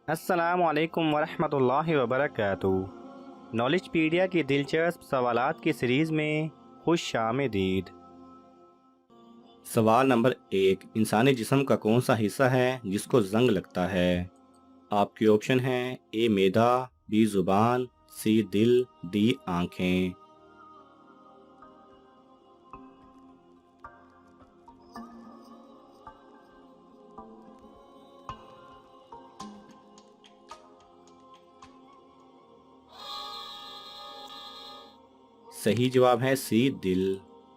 السلام علیکم ورحمۃ اللہ وبرکاتہ۔ نالج پیڈیا کی دلچسپ سوالات کی سیریز میں خوش آمدید۔ سوال نمبر 1، انسانی جسم کا کون سا حصہ ہے جس کو زنگ لگتا ہے؟ آپ کے آپشن ہیں اے معدہ، بی زبان، سی دل، ڈی آنکھیں۔ صحیح جواب ہے سی دل۔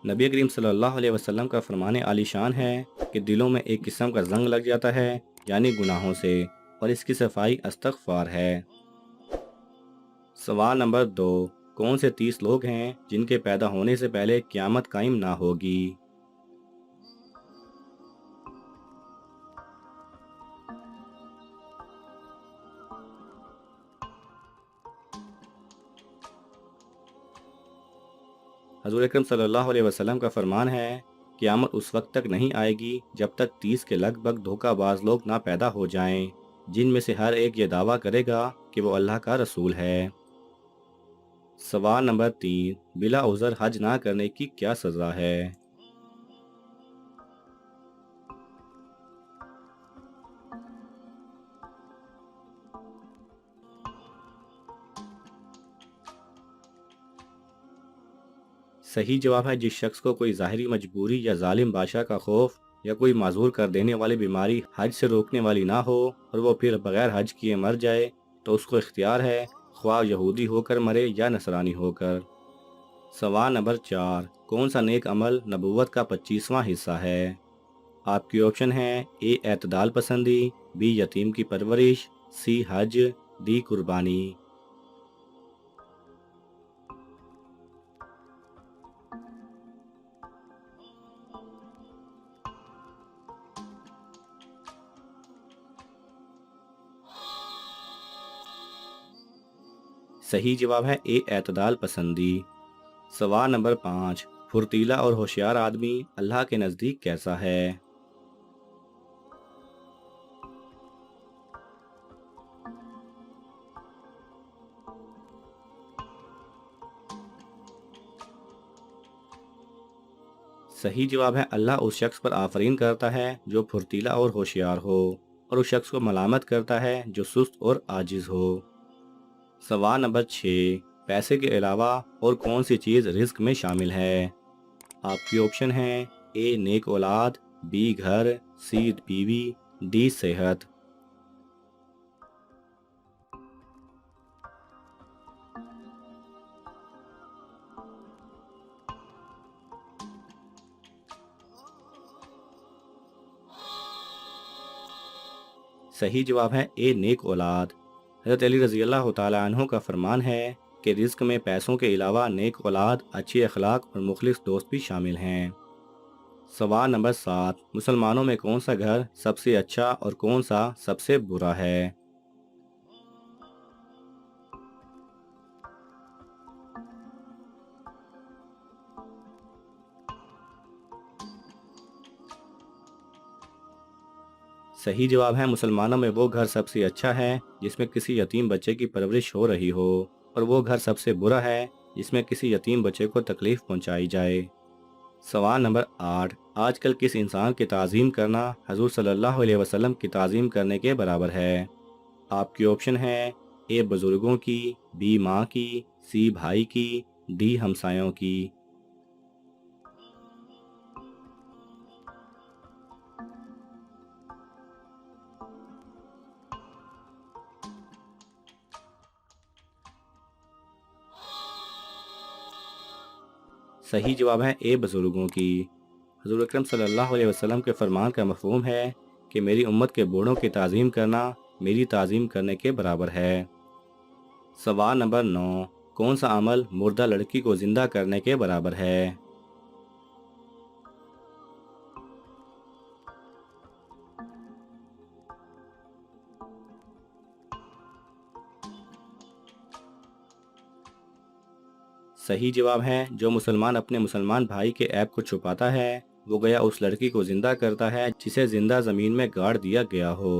نبی کریم صلی اللہ علیہ وسلم کا فرمان عالی شان ہے کہ دلوں میں ایک قسم کا زنگ لگ جاتا ہے، یعنی گناہوں سے، اور اس کی صفائی استغفار ہے۔ سوال نمبر 2، کون سے 30 لوگ ہیں جن کے پیدا ہونے سے پہلے قیامت قائم نہ ہوگی؟ حضور اکرم صلی اللہ علیہ وسلم کا فرمان ہے، قیامت اس وقت تک نہیں آئے گی جب تک 30 کے لگ بھگ دھوکہ باز لوگ نہ پیدا ہو جائیں، جن میں سے ہر ایک یہ دعویٰ کرے گا کہ وہ اللہ کا رسول ہے۔ سوال نمبر 3، بلا عذر حج نہ کرنے کی کیا سزا ہے؟ صحیح جواب ہے جس شخص کو کوئی ظاہری مجبوری یا ظالم بادشاہ کا خوف یا کوئی معذور کر دینے والی بیماری حج سے روکنے والی نہ ہو اور وہ پھر بغیر حج کیے مر جائے تو اس کو اختیار ہے، خواہ یہودی ہو کر مرے یا نصرانی ہو کر۔ سوال نمبر 4، کون سا نیک عمل نبوت کا 25واں حصہ ہے؟ آپ کی آپشن ہیں اے اعتدال پسندی، بی یتیم کی پرورش، سی حج، ڈی قربانی۔ صحیح جواب ہے اے اعتدال پسندی۔ سوال نمبر 5، پھرتیلا اور ہوشیار آدمی اللہ کے نزدیک کیسا ہے؟ صحیح جواب ہے اللہ اس شخص پر آفرین کرتا ہے جو پھرتیلا اور ہوشیار ہو، اور اس شخص کو ملامت کرتا ہے جو سست اور عاجز ہو۔ سوال نمبر 6، پیسے کے علاوہ اور کون سی چیز رزق میں شامل ہے؟ آپ کی آپشن ہیں اے نیک اولاد، بی گھر، سی بیوی، ڈی صحت۔ صحیح جواب ہے اے نیک اولاد۔ حضرت علی رضی اللہ تعالیٰ عنہ کا فرمان ہے کہ رزق میں پیسوں کے علاوہ نیک اولاد، اچھی اخلاق اور مخلص دوست بھی شامل ہیں۔ سوال نمبر 7، مسلمانوں میں کون سا گھر سب سے اچھا اور کون سا سب سے برا ہے؟ صحیح جواب ہے مسلمانوں میں وہ گھر سب سے اچھا ہے جس میں کسی یتیم بچے کی پرورش ہو رہی ہو، اور وہ گھر سب سے برا ہے جس میں کسی یتیم بچے کو تکلیف پہنچائی جائے۔ سوال نمبر 8، آج کل کس انسان کی تعظیم کرنا حضور صلی اللہ علیہ وسلم کی تعظیم کرنے کے برابر ہے؟ آپ کی آپشن ہے اے بزرگوں کی، بی ماں کی، سی بھائی کی، ڈی ہمسایوں کی۔ صحیح جواب ہے اے بزرگوں کی۔ حضور اکرم صلی اللہ علیہ وسلم کے فرمان کا مفہوم ہے کہ میری امت کے بوڑھوں کی تعظیم کرنا میری تعظیم کرنے کے برابر ہے۔ سوال نمبر 9، کون سا عمل مردہ لڑکی کو زندہ کرنے کے برابر ہے؟ صحیح جواب ہے جو مسلمان اپنے مسلمان بھائی کے عیب کو چھپاتا ہے وہ گیا اس لڑکی کو زندہ کرتا ہے جسے زندہ زمین میں گاڑ دیا گیا ہو۔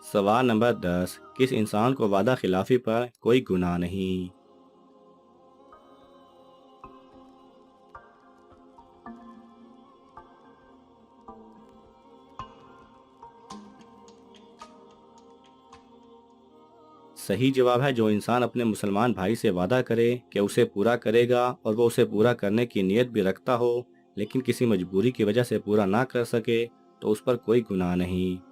سوال نمبر 10، کس انسان کو وعدہ خلافی پر کوئی گناہ نہیں؟ صحیح جواب ہے جو انسان اپنے مسلمان بھائی سے وعدہ کرے کہ اسے پورا کرے گا اور وہ اسے پورا کرنے کی نیت بھی رکھتا ہو لیکن کسی مجبوری کی وجہ سے پورا نہ کر سکے تو اس پر کوئی گناہ نہیں۔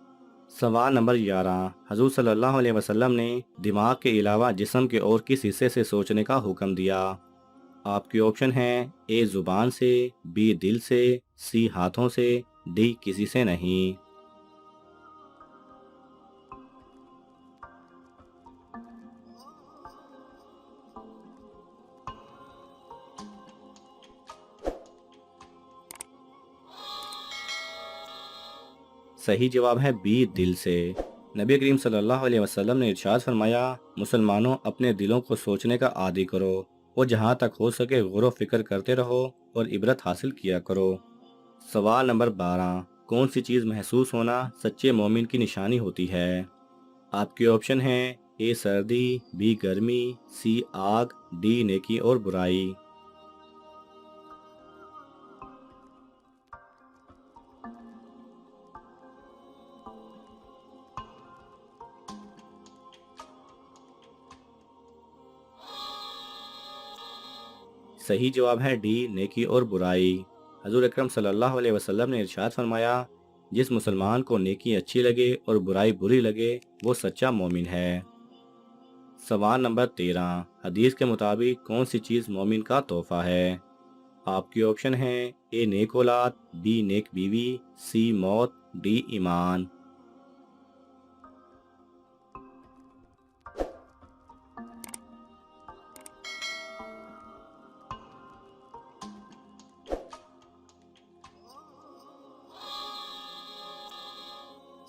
سوال نمبر 11، حضور صلی اللہ علیہ وسلم نے دماغ کے علاوہ جسم کے اور کس حصے سے سوچنے کا حکم دیا؟ آپ کے آپشن ہیں اے زبان سے، بی دل سے، سی ہاتھوں سے، ڈی کسی سے نہیں۔ صحیح جواب ہے بی دل سے۔ نبی کریم صلی اللہ علیہ وسلم نے ارشاد فرمایا، مسلمانوں اپنے دلوں کو سوچنے کا عادی کرو اور جہاں تک ہو سکے غور و فکر کرتے رہو اور عبرت حاصل کیا کرو۔ سوال نمبر 12، کون سی چیز محسوس ہونا سچے مومن کی نشانی ہوتی ہے؟ آپ کے آپشن ہیں اے سردی، بی گرمی، سی آگ، ڈی نیکی اور برائی۔ صحیح جواب ہے ڈی نیکی اور برائی۔ حضور اکرم صلی اللہ علیہ وسلم نے ارشاد فرمایا، جس مسلمان کو نیکی اچھی لگے اور برائی بری لگے وہ سچا مومن ہے۔ سوال نمبر 13، حدیث کے مطابق کون سی چیز مومن کا تحفہ ہے؟ آپ کے آپشن ہیں اے نیک اولاد، بی نیک بیوی، سی موت، ڈی ایمان۔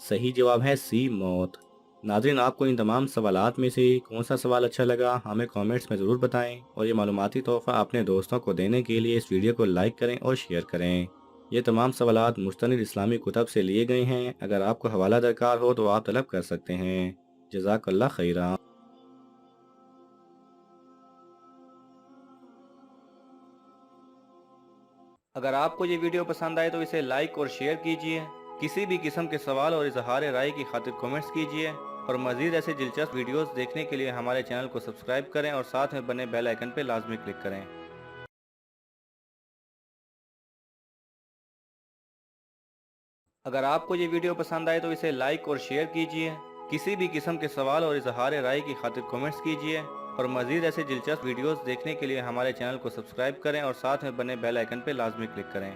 صحیح جواب ہے سی موت۔ ناظرین، آپ کو ان تمام سوالات میں سے کون سا سوال اچھا لگا ہمیں کامنٹس میں ضرور بتائیں، اور یہ معلوماتی تحفہ اپنے دوستوں کو دینے کے لیے اس ویڈیو کو لائک کریں اور شیئر کریں۔ یہ تمام سوالات مستند اسلامی کتب سے لیے گئے ہیں، اگر آپ کو حوالہ درکار ہو تو آپ طلب کر سکتے ہیں۔ جزاک اللہ خیرہ۔ اگر آپ کو یہ ویڈیو پسند آئے تو اسے لائک اور شیئر کیجئے، کسی بھی قسم کے سوال اور اظہار رائے کی خاطر کامنٹس کیجئے، اور مزید ایسے دلچسپ ویڈیوز دیکھنے کے لیے ہمارے چینل کو سبسکرائب کریں اور ساتھ میں بنے بیل آئیکن پہ لازمی کلک کریں۔ اگر آپ کو یہ ویڈیو پسند آئے تو اسے لائک اور شیئر کیجئے، کسی بھی قسم کے سوال اور اظہار رائے کی خاطر کامنٹس کیجئے، اور مزید ایسے دلچسپ ویڈیوز دیکھنے کے لیے ہمارے چینل کو سبسکرائب کریں اور ساتھ میں بنے بیل آئیکن پہ لازمی کلک کریں۔